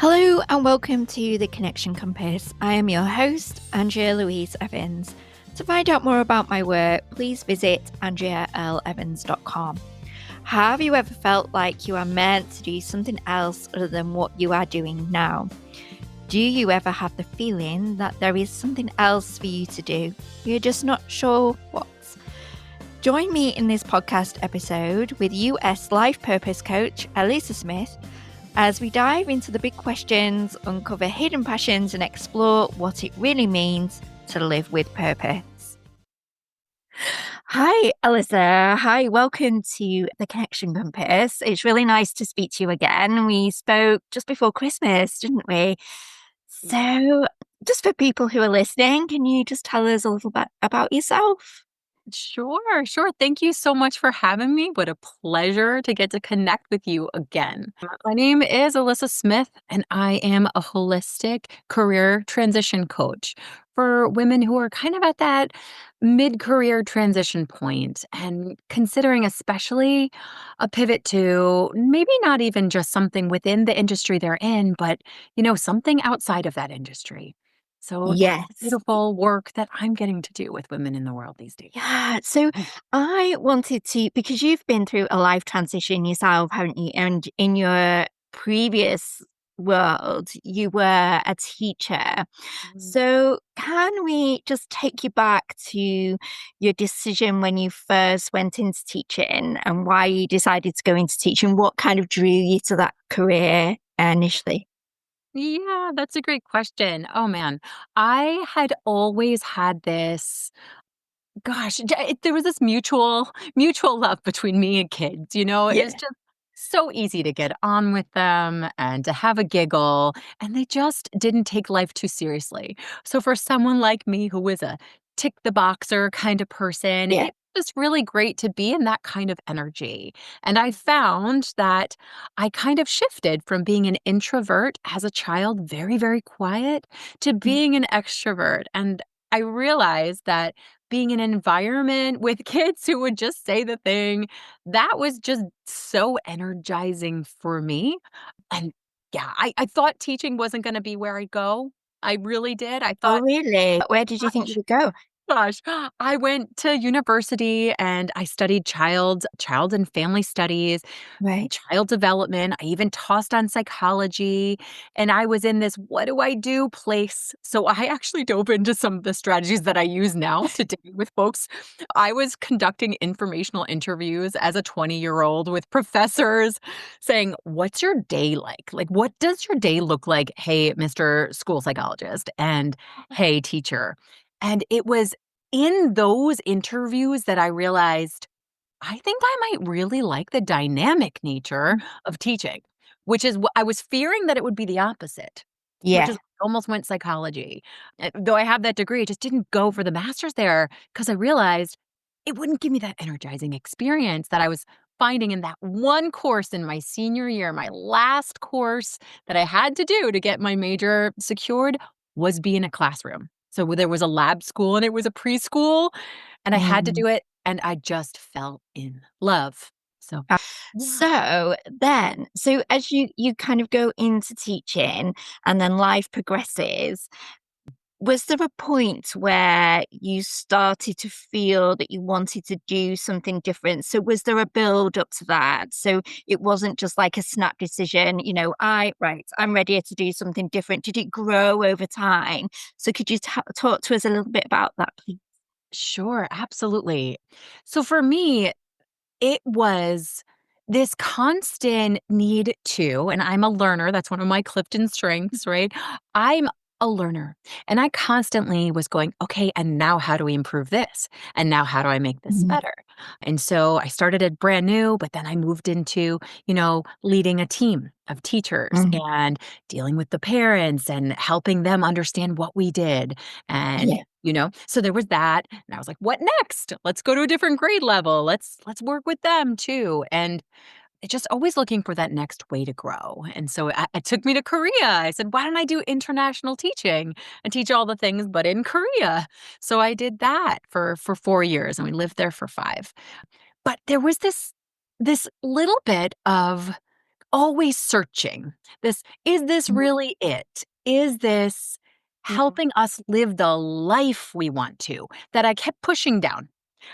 Hello and welcome to the Connection Compass. I am your host, Andrea Louise Evans. To find out more about my work, please visit andrealevans.com. Have you ever felt like you are meant to do something else other than what you are doing now? Do you ever have the feeling that there is something else for you to do? You're just not sure what? Join me in this podcast episode with US life purpose coach Alyssa Smith as we dive into the big questions, uncover hidden passions, and explore what it really means to live with purpose. Hi, Alyssa. Hi, welcome to the Connection Compass. It's really nice to speak to you again. We spoke just before Christmas, didn't we? So, just for people who are listening, can you just tell us a little bit about yourself? Sure. Thank you so much for having me. What a pleasure to get to connect with you again. My name is Alyssa Smith, and I am a holistic career transition coach for women who are kind of at that mid-career transition point and considering especially a pivot to maybe not even just something within the industry they're in, but something outside of that industry. So that's the Yes. beautiful work that I'm getting to do with women in the world these days. Yeah. So I wanted to, because you've been through a life transition yourself, haven't you? And in your previous world, you were a teacher. Mm. So can we just take you back to your decision when you first went into teaching and why you decided to go into teaching? What kind of drew you to that career initially? Yeah, that's a great question. Oh man, I had always had this there was this mutual love between me and kids, it's Yeah. just so easy to get on with them and to have a giggle, and they just didn't take life too seriously. So for someone like me who was a tick the boxer kind of person, Yeah. it was really great to be in that kind of energy. And I found that I kind of shifted from being an introvert as a child, very, very quiet, to Mm. being an extrovert. And I realized that being in an environment with kids who would just say the thing, that was just so energizing for me. And yeah, I thought teaching wasn't gonna be where I'd go. I really did. I Oh, thought, really? Where did you think you gosh, would go? gosh, I went to university and I studied child and family studies, Right. child development. I even tossed on psychology, and I was in this what do I do place. So I actually dove into some of the strategies that I use now to deal with folks. I was conducting informational interviews as a 20-year-old with professors saying, "What's your day like? Like what does your day look like? Hey, Mr. School Psychologist and hey, teacher." And it was in those interviews that I realized I think I might really like the dynamic nature of teaching, which is what I was fearing that it would be the opposite, which is Yeah. almost went psychology. Though I have that degree, I just didn't go for the master's there because I realized it wouldn't give me that energizing experience that I was finding in that one course in my senior year. My last course that I had to do to get my major secured was be in a classroom. So there was a lab school and it was a preschool, and I had to Mm. do it, and I just fell in love. So, yeah. So as you kind of go into teaching and then life progresses, was there a point where you started to feel that you wanted to do something different? So was there a build up to that? So it wasn't just like a snap decision, I'm ready to do something different. Did it grow over time? So could you talk to us a little bit about that, please? Sure, absolutely. So for me, it was this constant need to, and I'm a learner, that's one of my Clifton strengths, right? I'm a learner, and I constantly was going, "Okay, and now how do we improve this? And now how do I make this Mhm. better?" And so I started it brand new, but then I moved into, leading a team of teachers Mhm. and dealing with the parents and helping them understand what we did. And Yeah. so there was that, and I was like, "What next? Let's go to a different grade level. Let's work with them too." And it's just always looking for that next way to grow. And so it took me to Korea. I said, "Why don't I do international teaching and teach all the things, but in Korea?" So I did that for 4 years, and we lived there for 5. But there was this little bit of always searching. Is this really it? Is this helping us live the life we want to? That I kept pushing down.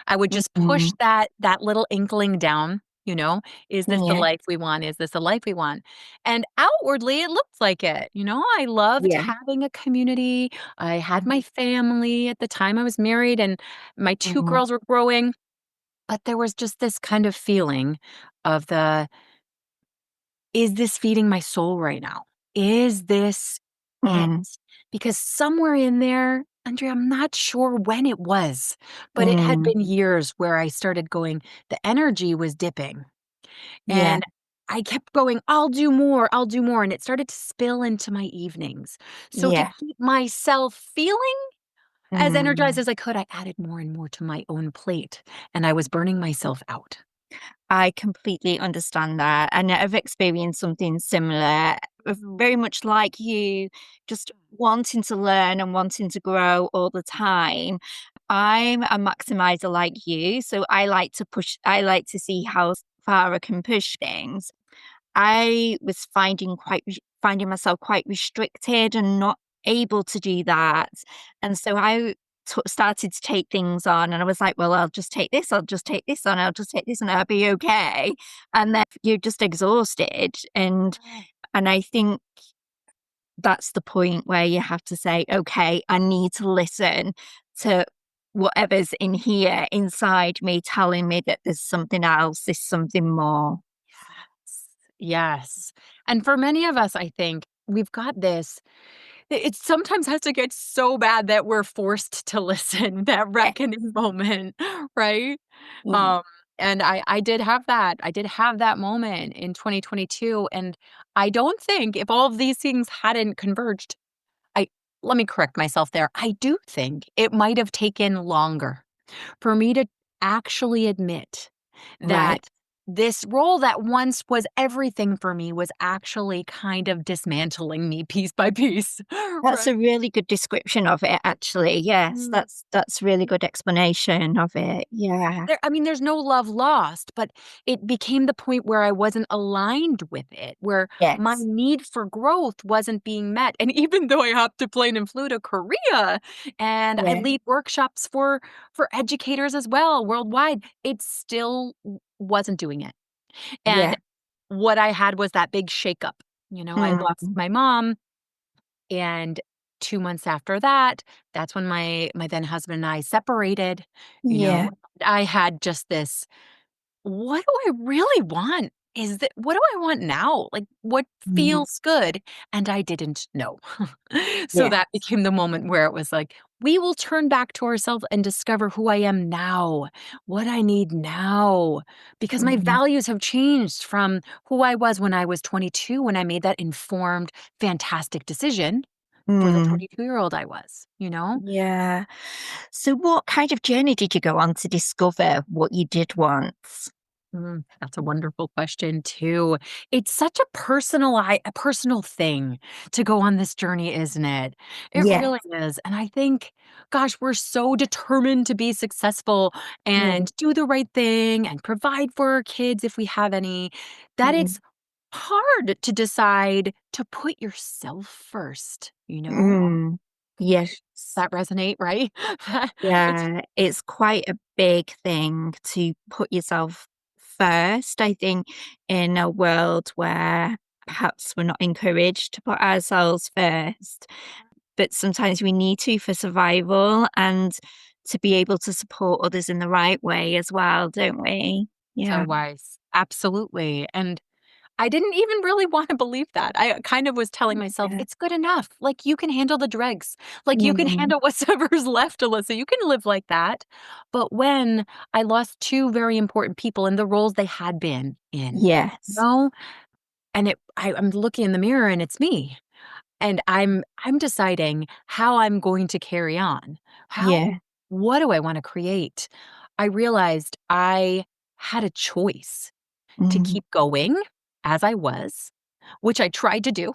I would just push Mm, that little inkling down, you know? Is this the yeah, life we want? Is this the life we want? And outwardly, it looked like it, you know? I loved yeah. having a community. I had Mhm, my family at the time I was married, and my 2 mhm, girls were growing, but there was just this kind of feeling of is this feeding my soul right now? Is this it? mm, Because somewhere in there, Andrea, I'm not sure when it was, but it had mm. been years where I started going, the energy was dipping. Yeah, And I kept going, I'll do more, I'll do more. And it started to spill into my evenings. So to yeah. keep myself feeling as energized Mm. as I could, I added more and more to my own plate. And I was burning myself out. I completely understand that. And I've experienced something similar, very much like you, just wanting to learn and wanting to grow all the time. I'm a maximizer like you. So I like to push, I like to see how far I can push things. I was finding myself quite restricted and not able to do that. And so I started to take things on and I was like, well, I'll just take this, I'll just take this on, I'll just take this and I'll be okay. And then you're just exhausted. And I think that's the point where you have to say, okay, I need to listen to whatever's in here inside me telling me that there's something else, there's something more. Yes. Yes. And for many of us, I think we've got this. It sometimes has to get so bad that we're forced to listen, that Yeah. reckoning moment, right? Mm. Um, and I did have that. I did have that moment in 2022, and I don't think if all of these things hadn't converged, I let me correct myself there. I do think it might have taken longer for me to actually admit that Right. this role that once was everything for me was actually kind of dismantling me piece by piece, That's right? a really good description of it, actually. Yes, Mm. that's really good explanation of it. Yeah. I mean, there's no love lost, but it became the point where I wasn't aligned with it, where my Yes. need for growth wasn't being met. And even though I hopped a plane and flew to Korea and I Yeah. lead workshops for educators as well worldwide, it still wasn't doing it. And Yeah. what I had was that big shakeup. You know, I lost Mm. my mom, and 2 months after that, that's when my then husband and I separated. You Yeah. know, I had just this, "What do I really want? Is that what do I want now? Like, what Mhm. feels good?" And I didn't know. So Yeah. that became the moment where it was like, "We will turn back to ourselves and discover who I am now, what I need now." Because my Mhm. values have changed from who I was when I was 22 when I made that informed, fantastic decision for the Mm. 22-year-old I was, you know? Yeah. So what kind of journey did you go on to discover what you did want? That's a wonderful question too. It's such a personal thing to go on this journey, isn't it? It Yes. really is. And I think, gosh, we're so determined to be successful Mm. and do the right thing and provide for our kids if we have any, that Mm. it's hard to decide to put yourself first, you know? Mm. Yes. That resonate, right? It's Yeah, it's quite a big thing to put yourself first, I think, in a world where perhaps we're not encouraged to put ourselves first, but sometimes we need to for survival and to be able to support others in the right way as well, don't we? so Yeah. wise. Absolutely. And I didn't even really wanna believe that. I kind of was telling myself, Yeah. "It's good enough. Like, you can handle the dregs. Like, you can Mm. handle whatever's left, Alyssa. You can live like that." But when I lost 2 very important people in the roles they had been in, you Yes. know, and I'm looking in the mirror and it's me, and I'm deciding how I'm going to carry on. Yeah. What do I wanna create? I realized I had a choice to Mm. keep going as I was, which I tried to do.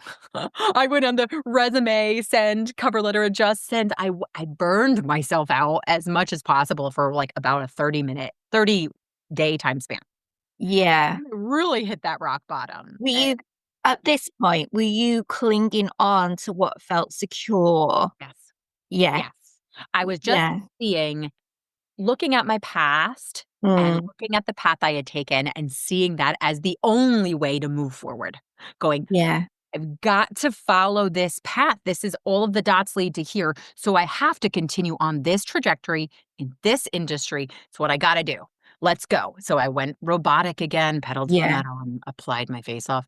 I went on the resume, send, cover letter adjust, send. I burned myself out as much as possible for like about a 30-day time span. Yeah. Really hit that rock bottom. Were you, at this point, were you clinging on to what felt secure? Yes. Yeah. Yes. I was just Yeah. seeing looking at my past and Mm, looking at the path I had taken and seeing that as the only way to move forward, going, yeah. I've got to follow this path. This is all of the dots lead to here. So I have to continue on this trajectory in this industry. It's what I got to do. Let's go. So I went robotic again, pedal to the Yeah. metal, and applied my face off.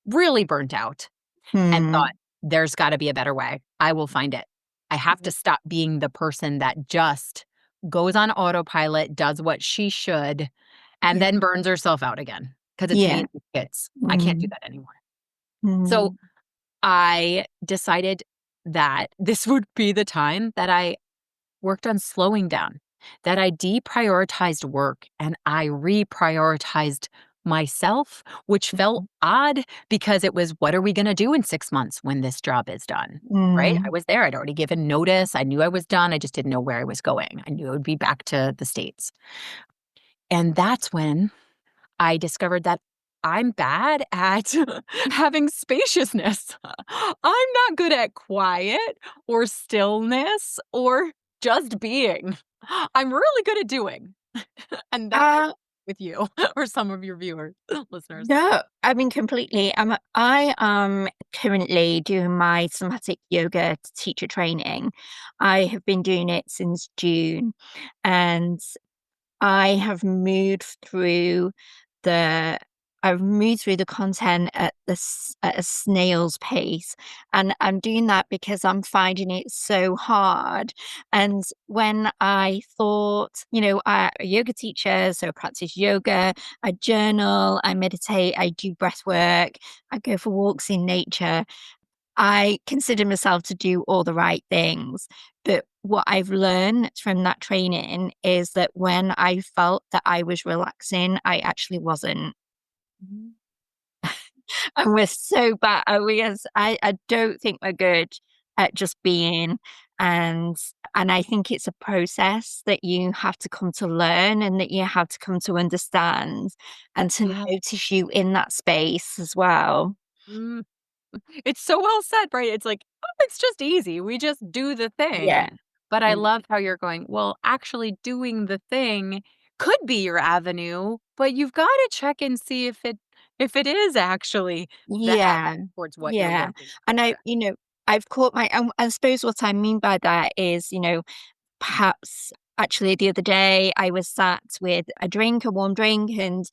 Really burnt out and thought, Mm, there's got to be a better way. I will find it. I have to stop being the person that just goes on autopilot, does what she should, and yeah. then burns herself out again because it's me Yeah. and the kids. I can't do Mm, that anymore. So mm, I decided that this would be the time that I worked on slowing down, that I deprioritized work and I reprioritized myself, which felt odd because it was, what are we going to do in 6 months when this job is done? Right? I mm. was there. I'd already given notice. I knew I was done. I just didn't know where I was going. I knew I would be back to the States. And that's when I discovered that I'm bad at having spaciousness. I'm not good at quiet or stillness or just being. I'm really good at doing. And that might Uh, with you or some of your viewers, listeners. no, I mean completely. I am currently doing my somatic yoga teacher training. I have been doing it since June, and I have moved through the I've moved through the content at a snail's pace, and I'm doing that because I'm finding it so hard. And when I thought, I'm a yoga teacher, so I practice yoga, I journal, I meditate, I do breath work, I go for walks in nature. I consider myself to do all the right things. But what I've learned from that training is that when I felt that I was relaxing, I actually wasn't. Mhm. And we're so bad. I don't think we're good at just being. And and I think it's a process that you have to come to learn and that you have to come to understand and to Yeah. notice you in that space as well. Mm. It's so well said, right? It's like, oh, it's just easy. We just do the Yeah. thing. But I Mm. love how you're going, well, actually doing the thing could be your avenue, but you've got to check and see if it is actually the Yeah. avenue towards what you're Yeah. looking And for. I've caught I suppose what I mean by that is, perhaps actually the other day I was sat with a warm drink, and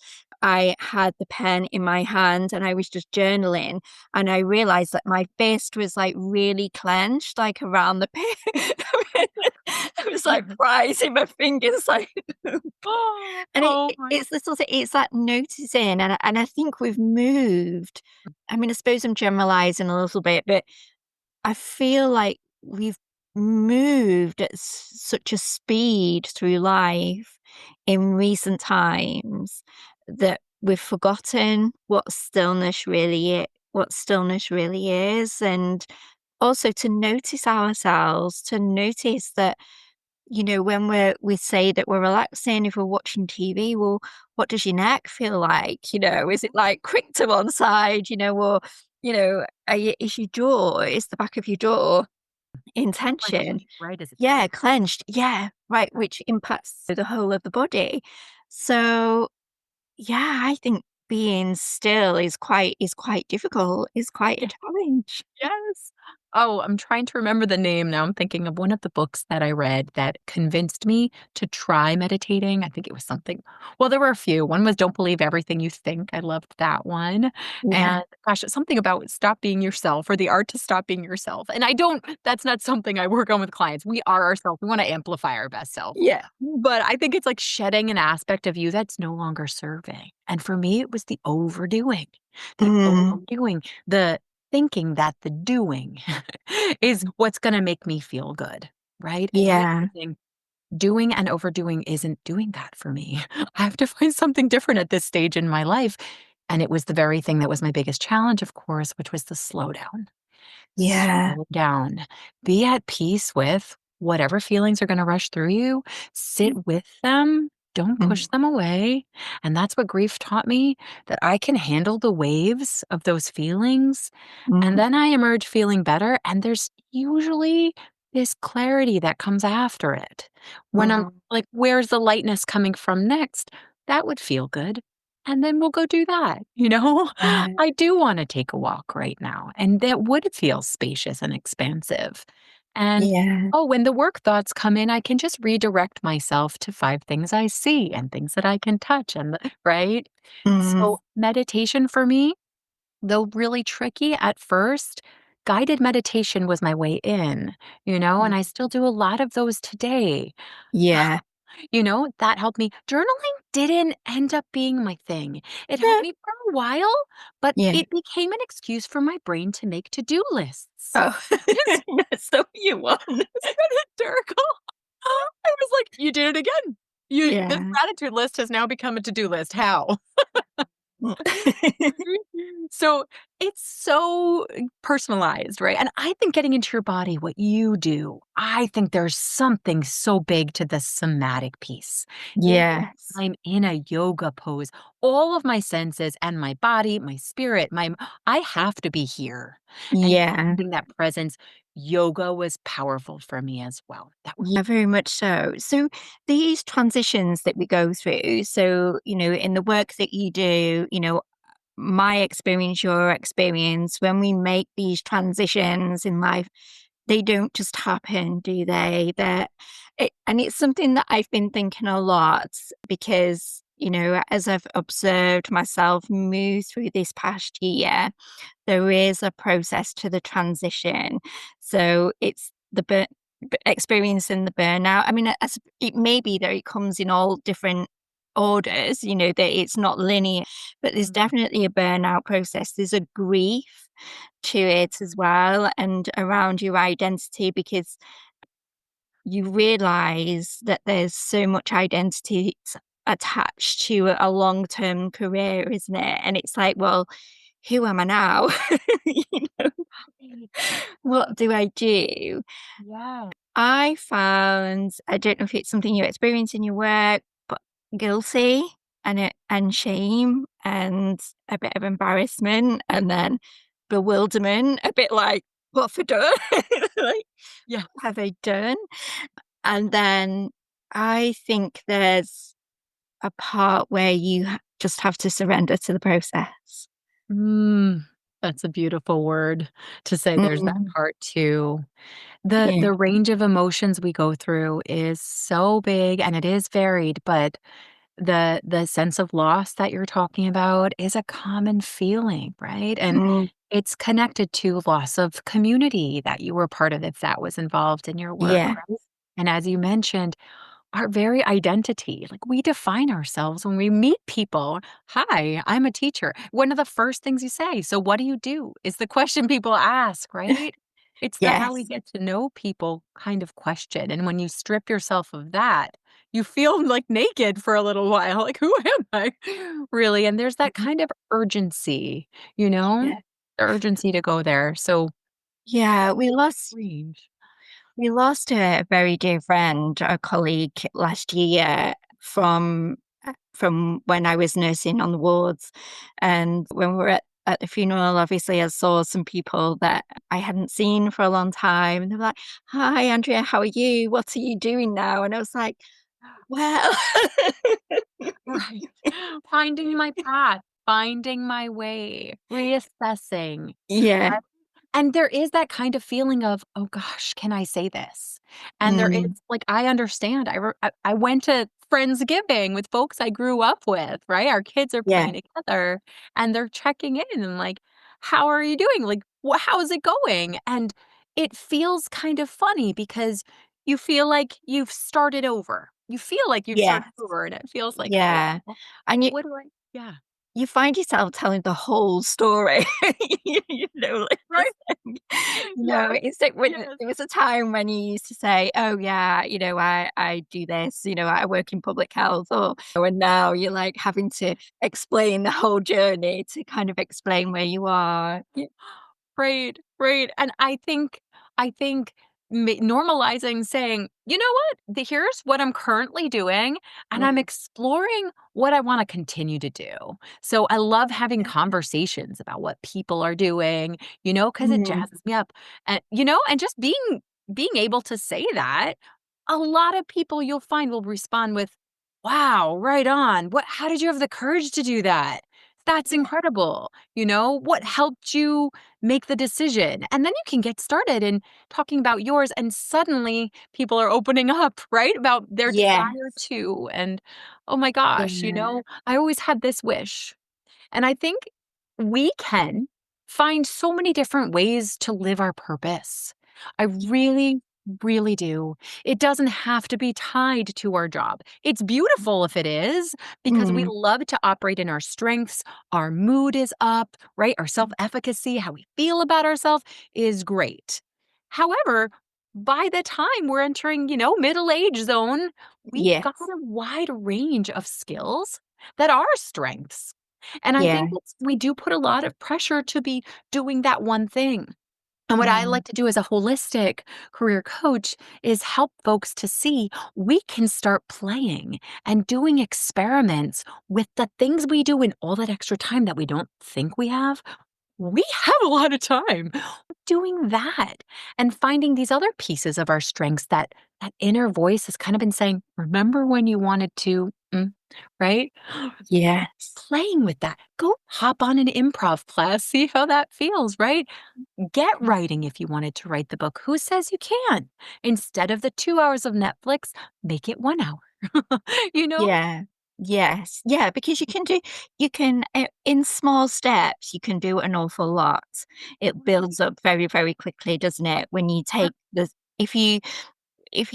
I had the pen in my hand and I was just journaling, and I realized that my fist was like really clenched, like around the pen. I was like prizing my fingers like Oh, and oh my. it's the sort of it's that noticing, and I think we've moved. I mean, I suppose I'm generalizing a little bit, but I feel like we've moved at such a speed through life in recent times that we've forgotten what stillness really is, and also to notice ourselves, to notice that, when we say that we're relaxing, if we're watching TV, well, what does your neck feel like? Is it like quick to one side, or, is your jaw, is the back of your jaw in tension? Clenched, right? Is it Yeah, tight? clenched. Yeah, right, which impacts the whole of the body. So, yeah, I think being still is quite difficult, is quite a challenge. Yes. Oh, I'm trying to remember the name now. I'm thinking of one of the books that I read that convinced me to try meditating. I think it was something well, there were a few. One was Don't Believe Everything You Think. I loved that one. Yeah. And gosh, it's something about stop being yourself or the art to stop being yourself. And I don't that's not something I work on with clients. We are ourselves. We want to amplify our best self. Yeah. But I think it's like shedding an aspect of you that's no longer serving. And for me, it was the Mm, overdoing, the thinking that the doing is what's gonna make me feel good, right? And yeah. realizing doing and overdoing isn't doing that for me. I have to find something different at this stage in my life. And it was the very thing that was my biggest challenge, of course, which was the slow down. Yeah. Slow down. Be at peace with whatever feelings are gonna rush through you. Sit with them don't push Mm, them away. And that's what grief taught me, that I can handle the waves of those feelings. And mm, then I emerge feeling better. And there's usually this clarity that comes after it. When I'm mm. like, where's the lightness coming from next? That would feel good. And then we'll go do that. Yeah. I do want to take a walk right now. And that would feel spacious and expansive. And Yeah. oh, when the work thoughts come in, I can just redirect myself to 5 things I see and things that I can touch right? Mm, So, meditation for me, though really tricky at first, guided meditation was my way in, and I still do a lot of those today. yeah. That helped me. Journaling didn't end up being my thing. It helped Yeah. me for a while, but Yeah. it became an excuse for my brain to make to-do lists. Oh, It's so you won. hysterical. I was like, "You did it again. This Yeah. gratitude list has now become a to-do list. How?" Mm. So, it's so personalized, right? And I think getting into your body, what you do, I think there's something so big to the somatic piece. If Yes. I'm in a yoga pose, all of my senses and my body, my spirit, I have to be here. And Yeah. finding that presence, yoga was powerful for me as well. That was Yeah, very much so. So these transitions that we go through, so, in the work that you do, my experience, your experience, when we make these transitions in life, they don't just happen, do they? And it's something that I've been thinking a lot because, as I've observed myself move through this past year, there is a process to the transition. So it's experiencing the burnout. I mean, as it may be that it comes in all different orders, that it's not linear, but there's Mm, definitely a burnout process. There's a grief to it as well, and around your identity, because you realize that there's so much identity attached to a long-term career, isn't it? And it's like, well, who am I now? You know, right. what do I do? Yeah. I found, I don't know if it's something you experience in your work, but guilty and shame and a bit of embarrassment and then bewilderment, a bit like, what have I done? Like, Yeah. what have I done? And then I think there's a part where you just have to surrender to the process. Mm, that's a beautiful word to say there's that Mm, part too. The yeah. the range of emotions we go through is so big and it is varied, but the sense of loss that you're talking about is a common feeling, right? And Mm, it's connected to loss of community that you were part of if that was involved in your work, yeah. right? And as you mentioned, our very identity. Like we define ourselves when we meet people. Hi, I'm a teacher. One of the first things you say, so what do you do? Is the question people ask, right? It's the how we Yes. get to know people kind of question. And when you strip yourself of that, you feel like naked for a little while. Like, who am I? Really. And there's that Mhm. kind of urgency, you know, Yeah. the urgency to go there. So, Yeah, range. we lost a very dear friend, a colleague last year from when I was nursing on the wards. And when we were at the funeral, obviously I saw some people that I hadn't seen for a long time. And they were like, "Hi, Andrea, how are you? What are you doing now?" And I was like, "Well." Right. Finding my path, finding my way, reassessing. Yeah. Right? And there is that kind of feeling of, "Oh gosh, can I say this?" And there is Mm, like, I understand. I went to Friendsgiving with folks I grew up with, right? Our kids are yeah. playing together, and they're checking in and like, "How are you doing?" Like, how's it going?" And it feels kind of funny because you feel like you've started over. You feel like you've Yes. started over, and it feels like, "Oh, Yeah. And what do I" Yeah. you find yourself telling the whole story. Like, Right? Yes, it's like when yes. there was a time when you used to say, "Oh, yeah, I do this, I work in public health," and now you're, like, having to explain the whole journey to kind of explain where you are. Right, right, and I think normalizing saying, you know what? Here's what I'm currently doing, and I'm Mm, exploring what I want to continue to do. So I love having yeah. conversations about what people are doing, because it Mm, jazzes me up. And just being able to say that, a lot of people you'll find will respond with, wow, right on. How did you have the courage to do that? That's yeah. incredible. What helped you make the decision? And then you can get started and talking about yours, and suddenly people are opening up, right? About their desire Yes. too. And oh my gosh, Yeah. I always had this wish. And I think we can find so many different ways to live our purpose. I really, really do. It doesn't have to be tied to our job. It's beautiful if it is, because we Mm, love to operate in our strengths. Our mood is up, right? Our self efficacy, how we feel about ourselves is great. However, by the time we're entering, middle age zone, we've got yes. a wide range of skills that are strengths. And I Yeah. think we do put a lot of pressure to be doing that one thing. And what I Mm, like to do as a holistic career coach is help folks to see we can start playing and doing experiments with the things we do in all that extra time that we don't think we have. We have a lot of time doing that and finding these other pieces of our strengths that inner voice has kind of been saying, remember when you wanted to, right? yes. Playing with that. Go hop on an improv class, see how that feels, right? Get writing if you wanted to write the book. Who says you can't? Instead of the 2 hours of Netflix, make it 1 hour. you know? Yeah. Yes. Yeah, because you can, in small steps, you can do an awful lot. It builds up very, very quickly, doesn't it? When you Yeah. take the, if you, if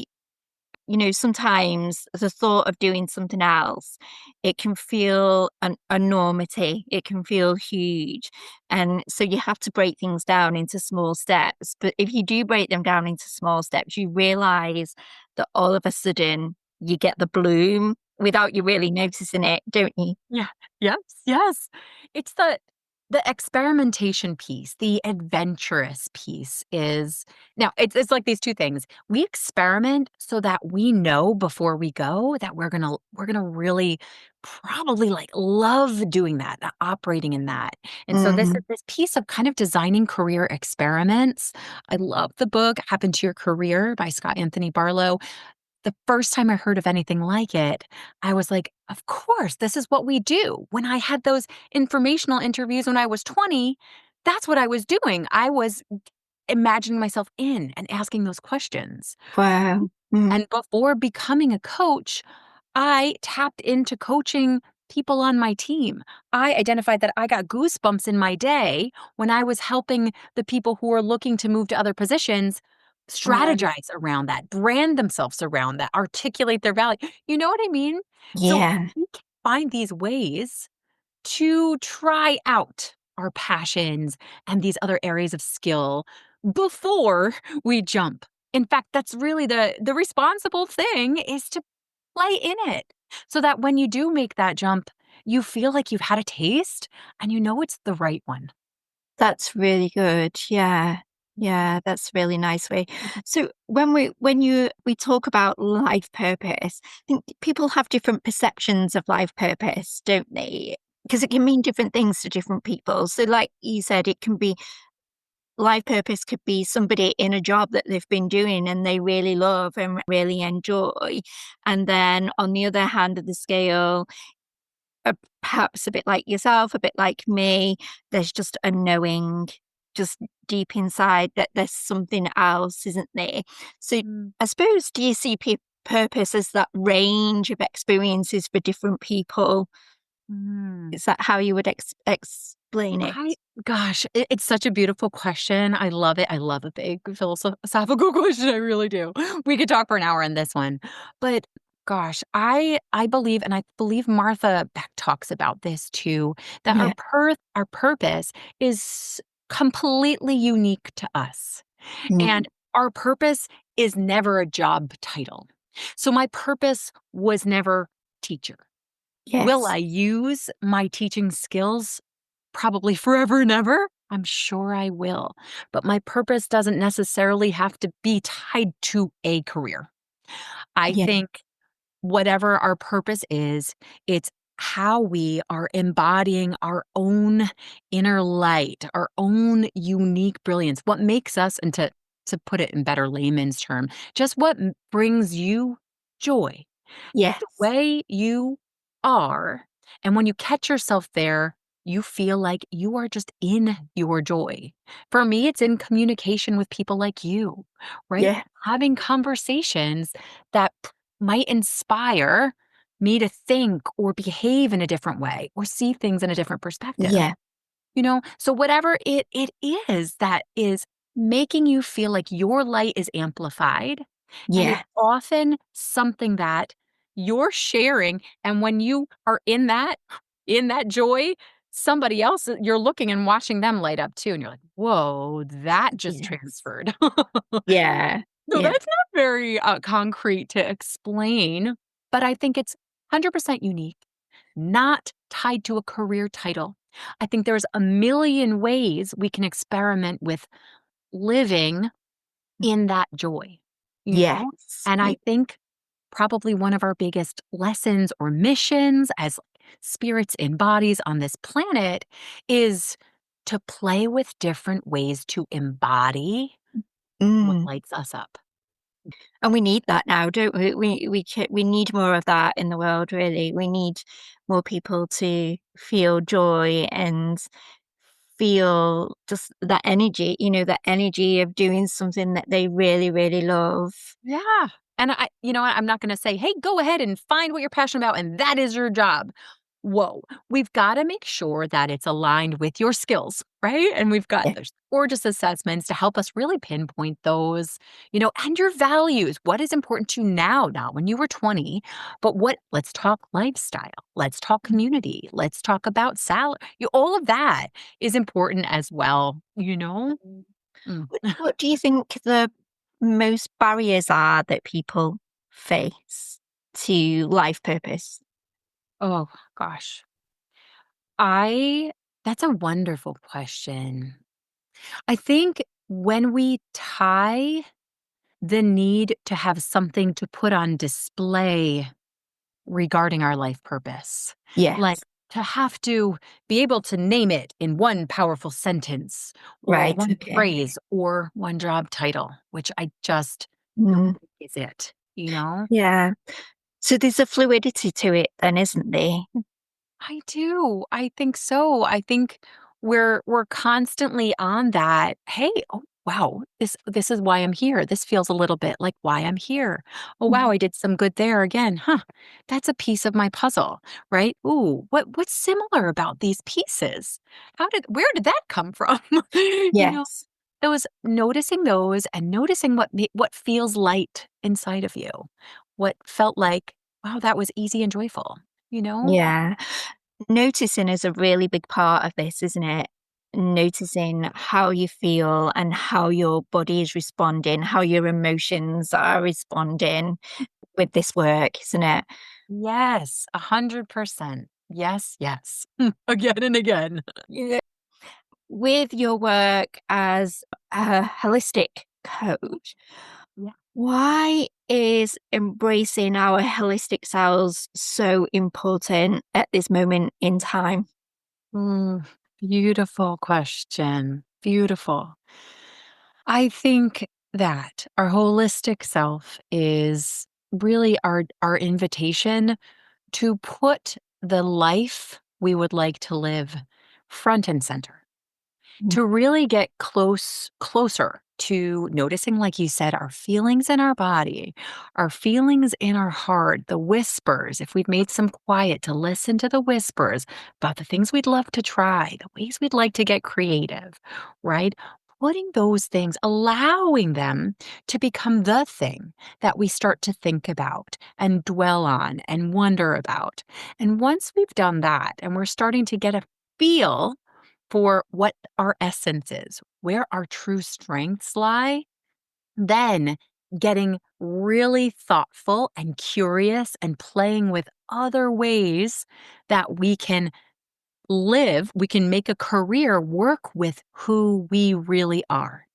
sometimes the thought of doing something else, it can feel an enormity. It can feel huge. And so you have to break things down into small steps. But if you do break them down into small steps, you realize that all of a sudden you get the bloom without you really noticing it, don't you? Yeah. Yes, yes. It's the experimentation piece, the adventurous piece is now it's like these two things. We experiment so that we know before we go that we're gonna really probably like love doing that, operating in that. And so this Mhm. this piece of kind of designing career experiments. I love the book Happen to Your Career by Scott Anthony Barlow. The first time I heard of anything like it, I was like, "Of course, this is what we do." When I had those informational interviews when I was 20, that's what I was doing. I was imagining myself in and asking those questions. Wow. Mm. And before becoming a coach, I tapped into coaching people on my team. I identified that I got goosebumps in my day when I was helping the people who were looking to move to other positions Wow. strategize around that, brand themselves around that, articulate their value. You know what I mean? So Yeah. we can find these ways to try out our passions and these other areas of skill before we jump. In fact, that's really the responsible thing is to play in it so that when you do make that jump, you feel like you've had a taste and you know it's the right one. That's really good. Yeah. Yeah, that's a really nice way. So when we talk about life purpose, I think people have different perceptions of life purpose, don't they? Because it can mean different things to different people. So like you said, it can be life purpose could be somebody in a job that they've been doing and they really love and really enjoy. And then on the other hand of the scale, perhaps a bit like yourself, a bit like me, there's just a knowing just deep inside that there's something else, isn't there? So Mm. I suppose, do you see purpose as that range of experiences for different people? Mm. Is that how you would explain it? I gosh, it's such a beautiful question. I love it. I love a big philosophical question. I really do. We could talk for an hour on this one. But gosh, I believe, and I believe Martha Beck talks about this too, that Yeah. our purpose is completely unique to us. Mm. And our purpose is never a job title. So my purpose was never teacher. Will Yes. I use my teaching skills? probably forever and ever? I'm sure I will. But my purpose doesn't necessarily have to be tied to a career. I Yeah. think whatever our purpose is, it's how we are embodying our own inner light, our own unique brilliance. What makes us, and to put it in better layman's term, just what brings you joy, Yes. the way you are. And when you catch yourself there, you feel like you are just in your joy. For me, it's in communication with people like you, right? Yeah. Having conversations that might inspire me to think or behave in a different way or see things in a different perspective. Yeah. So whatever it is that is making you feel like your light is amplified, and it's Yeah. often something that you're sharing, and when you are in that joy, somebody else, you're looking and watching them light up too, and you're like, "Whoa, that just Yes. transferred." Yeah. So Yeah. that's not very, concrete to explain, but I think it's 100% unique, not tied to a career title. I think there's a million ways we can experiment with living in that joy, you know? Yes. And I think probably one of our biggest lessons or missions as spirits in bodies on this planet is to play with different ways to embody what Mm. lights us up. And we need that now, don't we? We need more of that in the world, really. We need more people to feel joy and feel just that energy, that energy of doing something that they really, really love. Yeah. And I'm not going to say, hey, go ahead and find what you're passionate about, and that is your job. Whoa, we've got to make sure that it's aligned with your skills, right? And we've got Yeah. those gorgeous assessments to help us really pinpoint those, and your values. What is important to you now, not when you were 20, but let's talk lifestyle. Let's talk community. Let's talk about salary. All of that is important as well. Mm. Mm. What do you think the most barriers are that people face to life purpose? Oh, gosh. I That's a wonderful question. I think when we tie the need to have something to put on display regarding our life purpose, like Yes. to have to be able to name it in one powerful sentence or Right. one Okay. phrase or one job title, which I just don't Mm. think is it? Yeah. So there's a fluidity to it then, isn't there? I do. I think so. I think we're constantly on that. Hey, oh wow, this is why I'm here. This feels a little bit like why I'm here. Oh wow, Mhm. I did some good there again. Huh. That's a piece of my puzzle, right? Ooh, what's similar about these pieces? Where did that come from? you know, Yes. those noticing those and noticing what feels light inside of you. What felt like, wow, that was easy and joyful, you know? Yeah. Noticing is a really big part of this, isn't it? Noticing how you feel and how your body is responding, how your emotions are responding with this work, isn't it? Yes, 100%. Yes, yes. Again and again. Yeah. With your work as a holistic coach, Yeah. why is embracing our holistic selves so important at this moment in time? Mm, beautiful question. Beautiful. I think that our holistic self is really our invitation to put the life we would like to live front and center. Mm. To really get closer to noticing, like you said, our feelings in our body, our feelings in our heart, the whispers, if we've made some quiet to listen to the whispers about the things we'd love to try, the ways we'd like to get creative, right? Putting those things, allowing them to become the thing that we start to think about and dwell on and wonder about. And once we've done that and we're starting to get a feel for what our essence is, where our true strengths lie, then getting really thoughtful and curious and playing with other ways that we can we can make a career work with who we really are.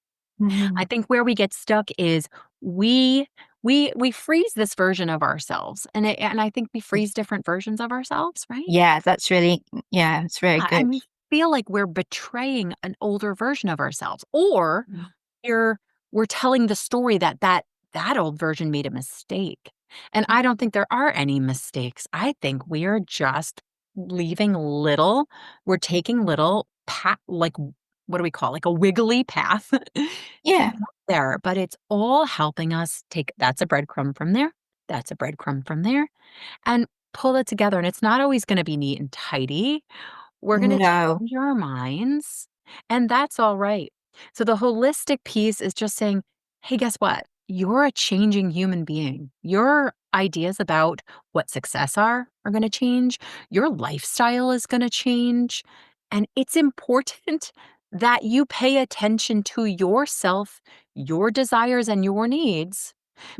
I Mhm. think where we get stuck is we we freeze this version of ourselves, and I think we freeze different versions of ourselves, right? Yeah, that's really, yeah, it's very good. And we feel like we're betraying an older version of ourselves, or Mm. we're we're telling the story that that old version made a mistake. And I don't think there are any mistakes. I think we are just leaving little we're taking little like, what do we call, like a wiggly path to Yeah. get there, but it's all helping us take that's a breadcrumb from there, that's a breadcrumb from there, and pull it together, and it's not always gonna be neat and tidy. We're gonna No. change our minds, and that's all right. So the holistic piece is just saying, "Hey, guess what? You're a changing human being. Your ideas about what success are gonna change. Your lifestyle is gonna change, and it's important that you pay attention to yourself, your desires, and your needs,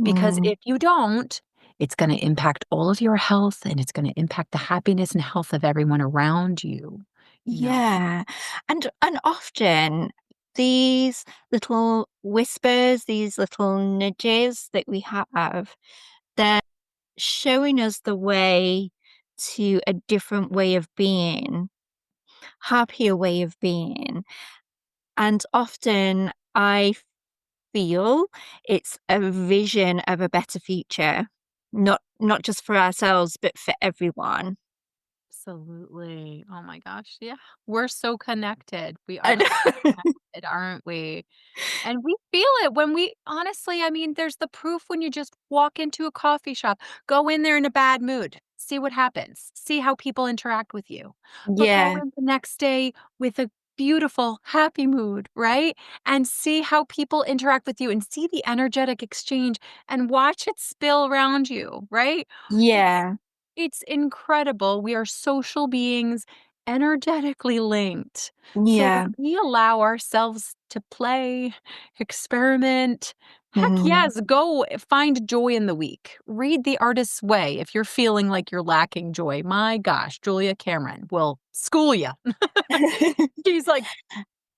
because Mm. if you don't, it's gonna impact all of your health, and it's gonna impact the happiness and health of everyone around you, you know?" Yeah. And often these little whispers, these little nudges that we have, they're showing us the way to a different way of being, happier way of being. And often I feel it's a vision of a better future, not just for ourselves, but for everyone. Absolutely. Oh my gosh, yeah. We're so connected. We are And so connected, aren't we? And we feel it when we honestly, I mean, there's the proof when you just walk into a coffee shop, go in there in a bad mood, see what happens, see how people interact with you. But go yeah, in the next day with a beautiful, happy mood, right? And see how people interact with you and see the energetic exchange and watch it spill around you, right? It's yeah, it's incredible. We are social beings, energetically linked. So yeah. when we allow ourselves to play, experiment, heck Mhm. yes, go find joy in the week. Read The Artist's Way if you're feeling like you're lacking joy. My gosh, Julia Cameron will school you. She's like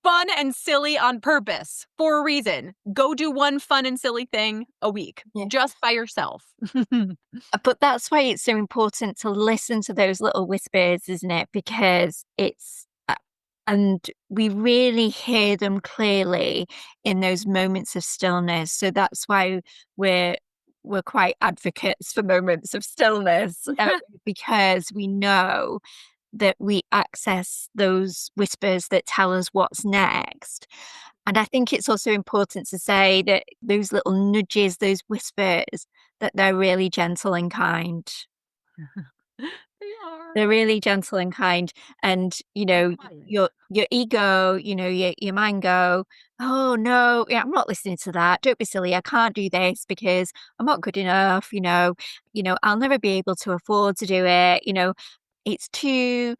fun and silly on purpose for a reason. Go do one fun and silly thing a week Yeah. just by yourself. But that's why it's so important to listen to those little whispers, isn't it? Because it's and we really hear them clearly in those moments of stillness. So that's why we're we're quite advocates for moments of stillness, because we know that we access those whispers that tell us what's next. And I think it's also important to say that those little nudges, those whispers, that they're really gentle and kind. They are. They're really gentle and kind. And, And quiet. your ego, your mind go, "Oh, no, yeah, I'm not listening to that. Don't be silly. I can't do this because I'm not good enough, I'll never be able to afford to do it, it's too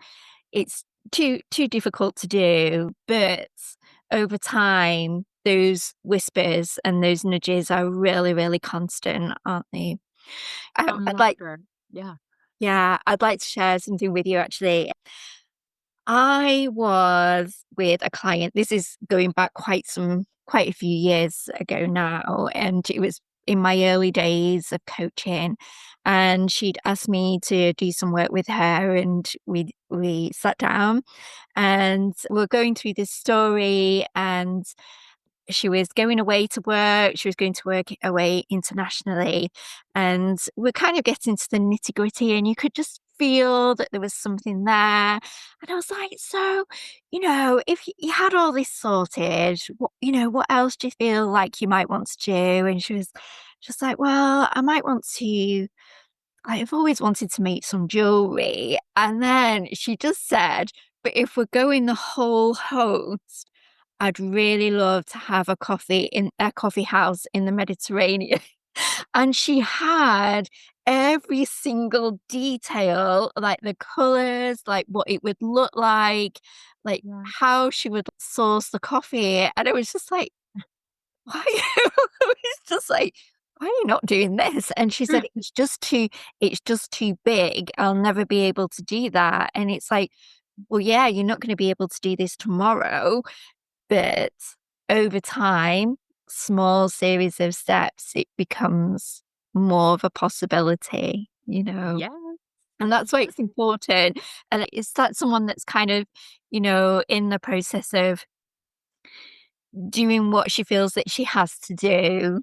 it's too difficult to do." But over time, those whispers and those nudges are really, really constant, aren't they? A I'd like marker. Yeah. Yeah, I'd like to share something with you actually. I was with a client. This is going back quite a few years ago now, and it was in my early days of coaching. And she'd asked me to do some work with her, and we sat down and we're going through this story. And she was going away to work. She was going to work away internationally. And we're kind of getting to the nitty gritty, and you could just feel that there was something there. And I was like, "So, if you had all this sorted, what else do you feel like you might want to do?" And she was just like, "Well, I might want to, I've always wanted to make some jewelry." And then she just said, "But if we're going the whole host, I'd really love to have a coffee house in the Mediterranean." And she had every single detail, like the colors, like what it would look like Yeah. how she would source the coffee. And it was just like, why? It's just like, why are you not doing this? And she said, it's just too big. I'll never be able to do that. And it's like, well, yeah, you're not going to be able to do this tomorrow, but over time, small series of steps, it becomes more of a possibility, you know. Yeah. And that's why it's important. And it's that someone that's kind of, in the process of doing what she feels that she has to do,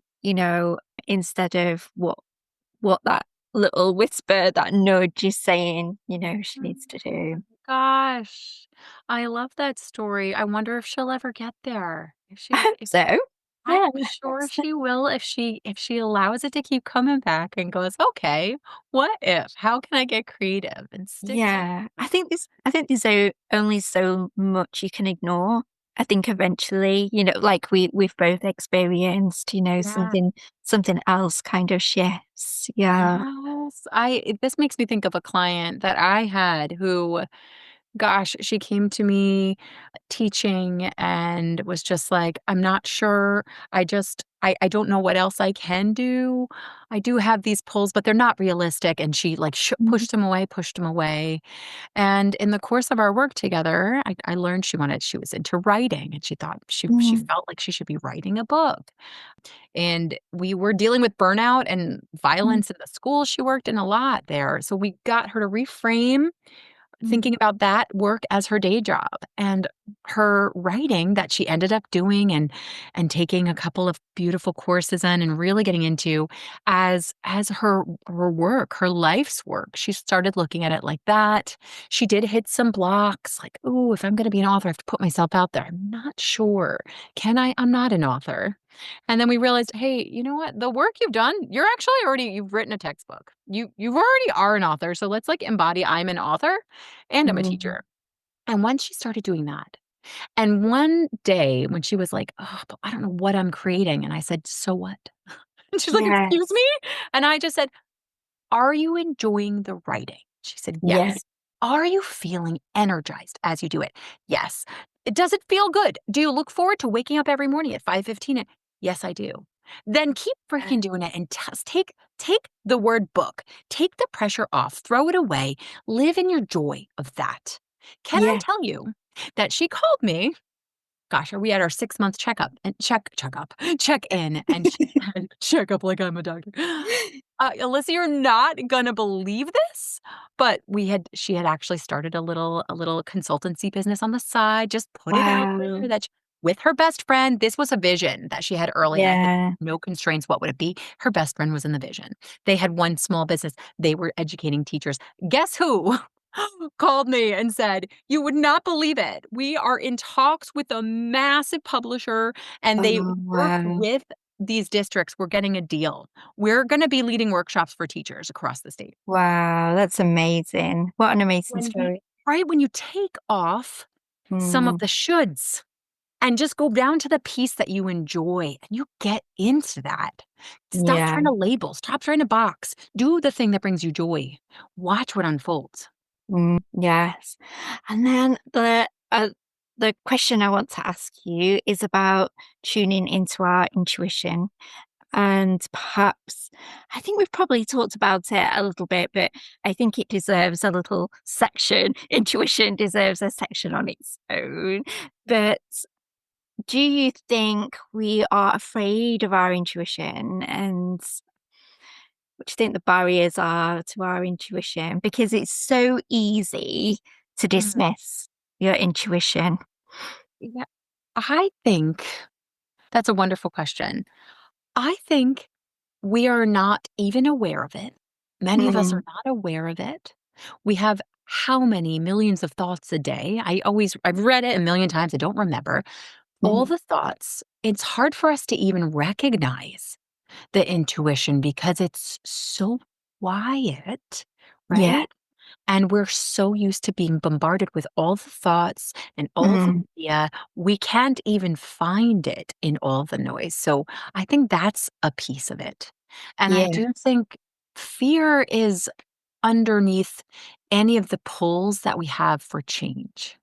instead of what that little whisper, that nudge is saying, she needs to do. Gosh, I love that story. I wonder if she'll ever get there. I hope If so. Yeah, I'm I hope sure so. she will if she allows it to keep coming back and goes, "Okay, what if? How can I get creative?" and sticks with Yeah, it. I think there's only so much you can ignore. I think eventually, like we've both experienced, Yeah. something else kind of shifts. Yeah. Yes. This makes me think of a client that I had who, gosh, she came to me teaching and was just like, "I'm not sure. I don't know what else I can do. I do have these pulls, but they're not realistic." And she like Mhm. pushed him away. And in the course of our work together, I learned she was into writing and she thought she Mhm. felt like she should be writing a book. And we were dealing with burnout and Mhm. violence in the school she worked in a lot there. So we got her to reframe Mhm. thinking about that work as her day job, and her writing that she ended up doing and taking a couple of beautiful courses in and really getting into as her work, her life's work. She started looking at it like that. She did hit some blocks like, "Oh, if I'm gonna be an author, I have to put myself out there. I'm not sure. Can I? I'm not an author." And then we realized, "Hey, you know what? The work you've done, you've written a textbook. You already are an author, so let's, like, embody I'm an author and I'm a Mhm. teacher." And once she started doing that, and one day when she was like, "Oh, but I don't know what I'm creating," and I said, "So what?" And she's like, "Excuse Yes. me?" And I just said, "Are you enjoying the writing?" She said, Yes. "Yes." "Are you feeling energized as you do it?" "Yes." "Does it feel good? Do you look forward to waking up every morning at 5:15?" "Yes, I do." Then keep freaking doing it and take the word book. Take the pressure off, throw it away, live in your joy of that. Can I Yeah. tell you that she called me, gosh, are we at our 6-month checkup and check-in, and she said check up like I'm a doctor. "Alyssa, you're not gonna believe this, but she had actually started a little consultancy business on the side, just put it out there Wow. that with her best friend, this was a vision that she had early, and I said, Yeah. "No constraints, what would it be?" Her best friend was in the vision. They had one small business. They were educating teachers. Guess who called me and said, "You would not believe it. We are in talks with a massive publisher, and they Oh, work wow. with these districts. We're getting a deal. We're gonna be leading workshops for teachers across the state." Wow, that's amazing. What an amazing When we story. Right, when you take off some of Mm. the shoulds and just go down to the piece that you enjoy and you get into that. Stop Yeah. trying to label, stop trying to box. Do the thing that brings you joy. Watch what unfolds. Yes. And then the question I want to ask you is about tuning into our intuition. And perhaps, I think we've probably talked about it a little bit, but I think it deserves a little section. Intuition deserves a section on its own. But do you think we are afraid of our intuition? And what do you think the barriers are to our intuition? Because it's so easy to Mhm. dismiss your intuition. Yeah. I think that's a wonderful question. I think we are not even aware of it. Many of us Mm, are not aware of it. We have how many millions of thoughts a day? I've read it a million times, I don't remember. All mhm. the thoughts, it's hard for us to even recognize the intuition because it's so quiet, Yeah. right? And we're so used to being bombarded with all the thoughts and all the Mm, media, we can't even find it in all the noise. So I think that's a piece of it. And I yeah. do think fear is underneath any of the pulls that we have for change.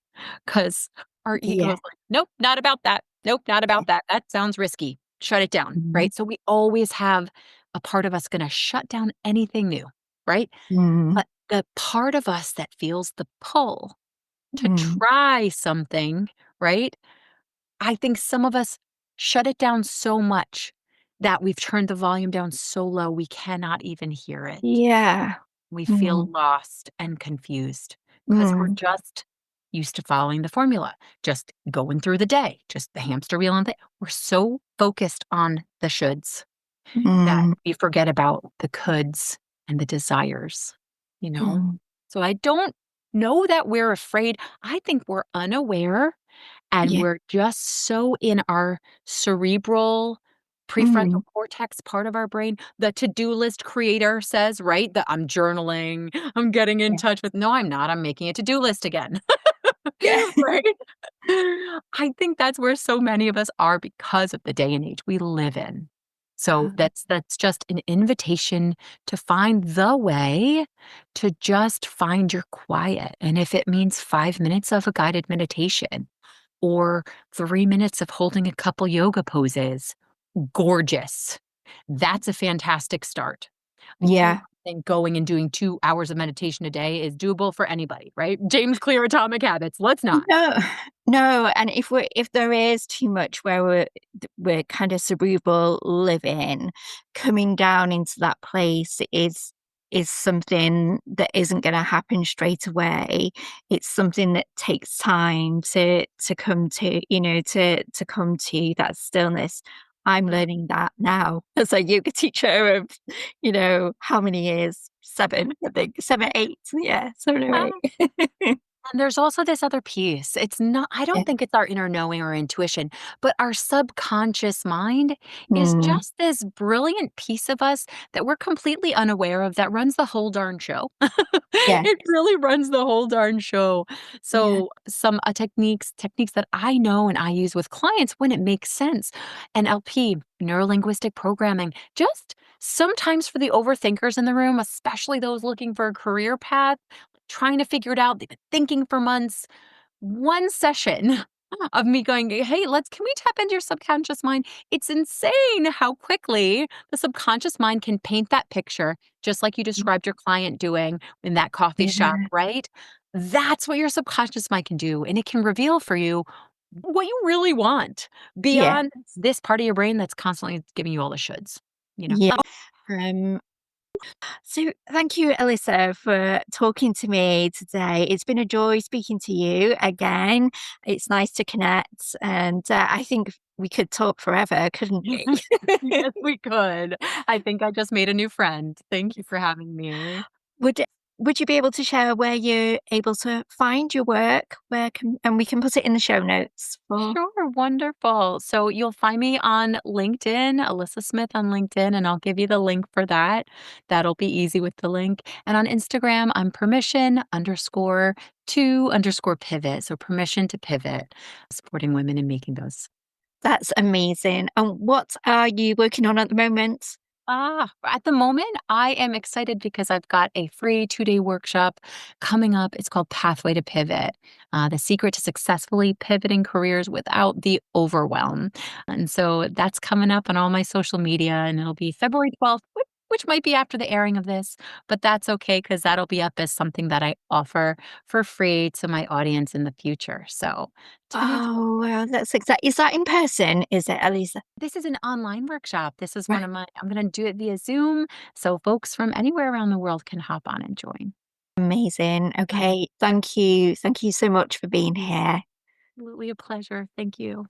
Because our ego Yeah. is like, "Nope, not about that. Nope, not about that. That sounds risky. Shut it down." Mhm. Right? So we always have a part of us gonna shut down anything new, right? Mm, But the part of us that feels the pull, to Mm. try something, right? I think some of us shut it down so much that we've turned the volume down so low we cannot even hear it. Yeah. We feel Mm. lost and confused because we're Mm. just used to following the formula, just going through the day, just the hamster wheel and thing. We're so focused on the shoulds that Mm. we forget about the coulds and the desires, you know? Mm. So I don't know that we're afraid. I think we're unaware and Yeah. we're just so in our cerebral prefrontal Mm. cortex part of our brain. The to-do list creator says, right? That I'm journaling, I'm getting in Yeah. touch with, no, I'm not. I'm making a to-do list again. Yeah. Right? I think that's where so many of us are because of the day and age we live in. So that's just an invitation to find the way to just find your quiet. And if it means 5 minutes of a guided meditation or 3 minutes of holding a couple yoga poses, gorgeous. That's a fantastic start. I don't Yeah. think going and doing 2 hours of meditation a day is doable for anybody, right? James Clear Atomic Habits, let's not. No, no, and if there is too much where we're kind of cerebral living, coming down into that place is something that isn't gonna happen straight away. It's something that takes time to come to, to come to that stillness. I'm learning that now as a yoga teacher of, how many years? 7, I think. 7, 8. Yeah, 7 or Um, 8. And there's also this other piece. It's not, I Yeah. don't think it's our inner knowing or intuition, but our subconscious mind is Mm. just this brilliant piece of us that we're completely unaware of that runs the whole darn show. Yeah, It really runs the whole darn show. yeah, So some techniques that I know and I use with clients when it makes sense. NLP, neuro linguistic programming, just sometimes for the overthinkers in the room, especially those looking for a career path, trying to figure it out. They've been thinking for months. One session of me going, "Hey, can we tap into your subconscious mind?" It's insane how quickly the subconscious mind can paint that picture, just like you described your client doing in that coffee shop, yeah, right? That's what your subconscious mind can do, and it can reveal for you what you really want yeah, beyond this part of your brain that's constantly giving you all the shoulds, you know? yeah. Um, so thank you, Alyssa, for talking to me today. It's been a joy speaking to you again. It's nice to connect, and I think we could talk forever, couldn't we? Yes, we could. I think I just made a new friend. Thank you for having me. Would would you be able to share where you're able to find your work? Where can and we can put it in the show notes for Sure, wonderful. So you'll find me on LinkedIn, Alyssa Smith on LinkedIn, and I'll give you the link for that. That'll be easy with the link. And on Instagram, I'm permission_to_pivot. So permission to pivot, supporting women and making those. that's amazing. And what are you working on at the moment? At the moment, I am excited because I've got a free 2-day workshop coming up. It's called Pathway to Pivot, the secret to successfully pivoting careers without the overwhelm. And so that's coming up on all my social media, and it'll be February 12th, which might be after the airing of this, but that's okay because that'll be up as something that I offer for free to my audience in the future. So Oh, wow, that's exact is that in person, is it, Elisa? this is an online workshop. This is one Right. of my I'm gonna do it via Zoom, so folks from anywhere around the world can hop on and join. Amazing. Okay. Thank you. Thank you so much for being here. Absolutely a pleasure. Thank you.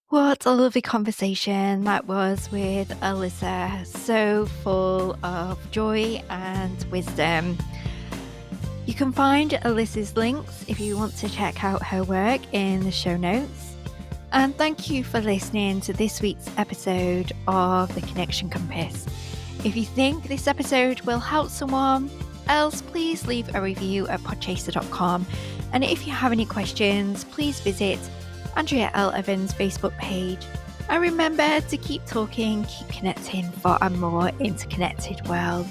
What a lovely conversation that was with Alyssa. So full of joy and wisdom. You can find Alyssa's links if you want to check out her work in the show notes. And thank you for listening to this week's episode of The Connection Compass. If you think this episode will help someone else, please leave a review at podchaser.com. And if you have any questions, please visit Andrea L. Evans' Facebook page. And remember to keep talking, keep connecting for a more interconnected world.